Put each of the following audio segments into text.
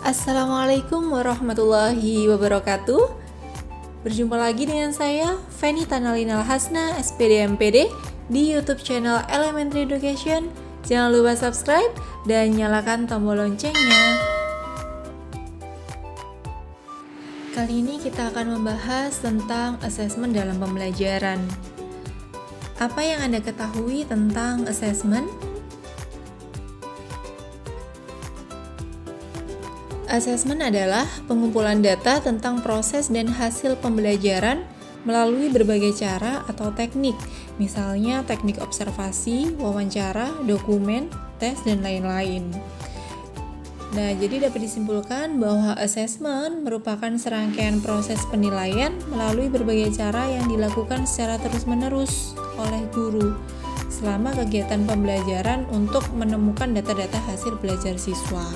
Assalamualaikum warahmatullahi wabarakatuh. Berjumpa lagi dengan saya, Feni Tanalinal Hasna, SPD MPD, di YouTube channel Elementary Education. Jangan lupa subscribe dan nyalakan tombol loncengnya. Kali ini kita akan membahas tentang asesmen dalam pembelajaran. Apa yang Anda ketahui tentang asesmen? Asesmen adalah pengumpulan data tentang proses dan hasil pembelajaran melalui berbagai cara atau teknik, misalnya teknik observasi, wawancara, dokumen, tes, dan lain-lain. Nah, jadi dapat disimpulkan bahwa asesmen merupakan serangkaian proses penilaian melalui berbagai cara yang dilakukan secara terus-menerus oleh guru selama kegiatan pembelajaran untuk menemukan data-data hasil belajar siswa.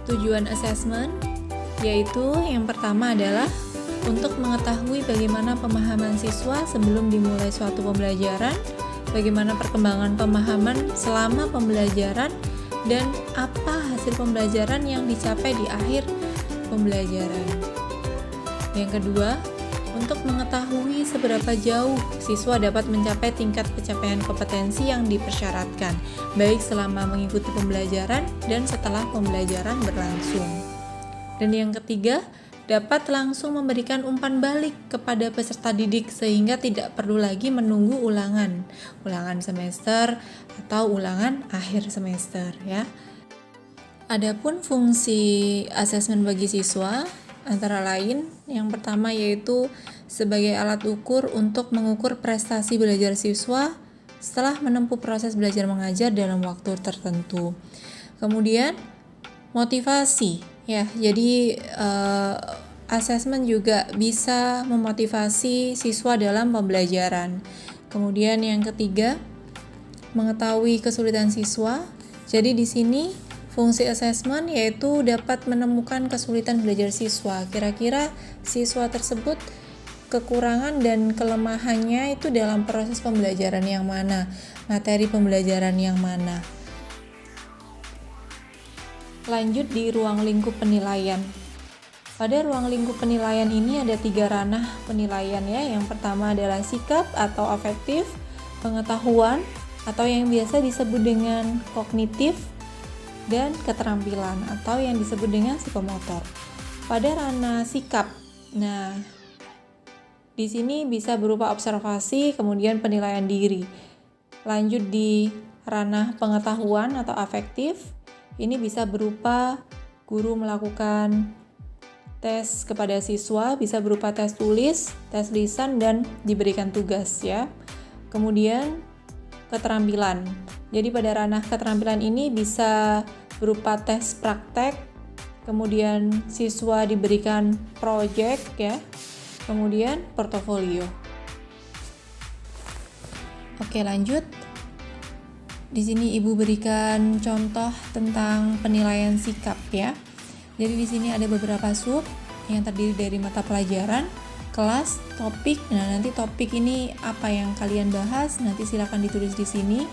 Tujuan asesmen yaitu yang pertama adalah untuk mengetahui bagaimana pemahaman siswa sebelum dimulai suatu pembelajaran, bagaimana perkembangan pemahaman selama pembelajaran, dan apa hasil pembelajaran yang dicapai di akhir pembelajaran. Yang kedua, untuk mengetahui seberapa jauh siswa dapat mencapai tingkat pencapaian kompetensi yang dipersyaratkan, baik selama mengikuti pembelajaran dan setelah pembelajaran berlangsung. Dan yang ketiga, dapat langsung memberikan umpan balik kepada peserta didik sehingga tidak perlu lagi menunggu ulangan semester atau ulangan akhir semester ya. Adapun fungsi asesmen bagi siswa antara lain, yang pertama yaitu sebagai alat ukur untuk mengukur prestasi belajar siswa setelah menempuh proses belajar mengajar dalam waktu tertentu. Kemudian motivasi ya, jadi asesmen juga bisa memotivasi siswa dalam pembelajaran. Kemudian yang ketiga, mengetahui kesulitan siswa. Jadi di sini fungsi asesmen yaitu dapat menemukan kesulitan belajar siswa. Kira-kira siswa tersebut kekurangan dan kelemahannya itu dalam proses pembelajaran yang mana, materi pembelajaran yang mana. Lanjut di ruang lingkup penilaian. Pada ruang lingkup penilaian ini ada 3 ranah penilaian ya. Yang pertama adalah sikap atau afektif, pengetahuan atau yang biasa disebut dengan kognitif, dan keterampilan atau yang disebut dengan psikomotor. Pada ranah sikap, nah di sini bisa berupa observasi, kemudian penilaian diri. Lanjut di ranah pengetahuan atau afektif, ini bisa berupa guru melakukan tes kepada siswa, bisa berupa tes tulis, tes lisan, dan diberikan tugas ya. Kemudian keterampilan. Jadi pada ranah keterampilan ini bisa berupa tes praktek, kemudian siswa diberikan proyek ya, kemudian portofolio. Oke, lanjut. Di sini Ibu berikan contoh tentang penilaian sikap ya. Jadi di sini ada beberapa sub yang terdiri dari mata pelajaran, kelas, topik. Nah, nanti topik ini apa yang kalian bahas nanti silakan ditulis di sini.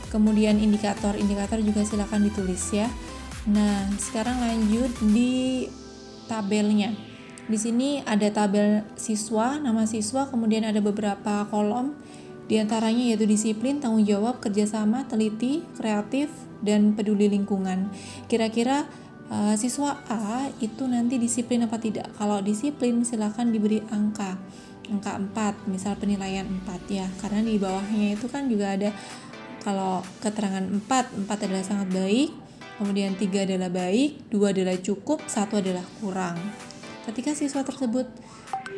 Kemudian indikator juga silakan ditulis ya. Nah, sekarang lanjut di tabelnya. Di sini ada tabel siswa, nama siswa, kemudian ada beberapa kolom. Di antaranya yaitu disiplin, tanggung jawab, kerjasama, teliti, kreatif, dan peduli lingkungan. Kira-kira siswa A itu nanti disiplin apa tidak? Kalau disiplin silakan diberi angka 4, misal penilaian 4 ya. Karena di bawahnya itu kan juga ada, kalau keterangan 4 adalah sangat baik, kemudian 3 adalah baik, 2 adalah cukup, 1 adalah kurang. Ketika siswa tersebut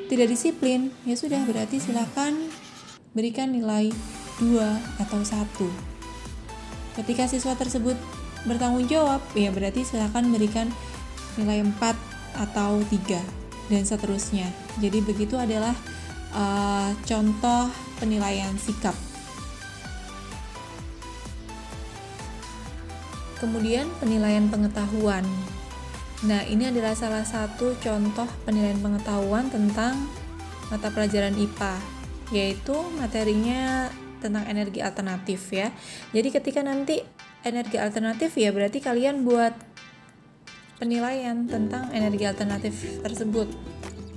tidak disiplin, ya sudah, berarti silakan berikan nilai 2 atau 1. Ketika siswa tersebut bertanggung jawab, ya berarti silakan berikan nilai 4 atau 3 dan seterusnya. Jadi begitu adalah contoh penilaian sikap. Kemudian penilaian pengetahuan. Nah, ini adalah salah satu contoh penilaian pengetahuan tentang mata pelajaran IPA, yaitu materinya tentang energi alternatif ya. Jadi ketika nanti energi alternatif ya berarti kalian buat penilaian tentang energi alternatif tersebut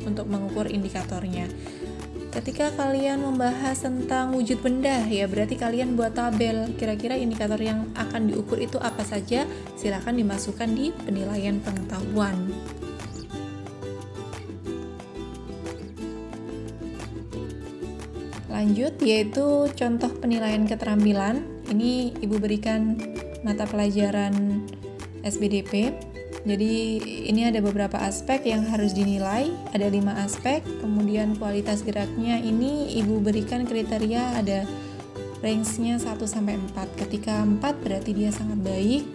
untuk mengukur indikatornya. Ketika kalian membahas tentang wujud benda ya berarti kalian buat tabel kira-kira indikator yang akan diukur itu apa saja, silakan dimasukkan di penilaian pengetahuan. Lanjut yaitu contoh penilaian keterampilan. Ini Ibu berikan mata pelajaran SBDP. Jadi ini ada beberapa aspek yang harus dinilai, ada 5 aspek. Kemudian kualitas geraknya ini Ibu berikan kriteria ada range-nya 1 sampai 4. Ketika 4 berarti dia sangat baik.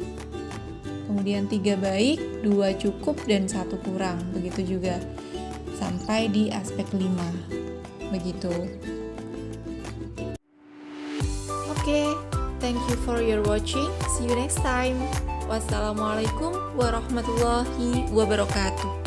Kemudian 3 baik, 2 cukup dan 1 kurang. Begitu juga sampai di aspek 5. Begitu. Oke, thank you for your watching. See you next time. Wassalamualaikum warahmatullahi wabarakatuh.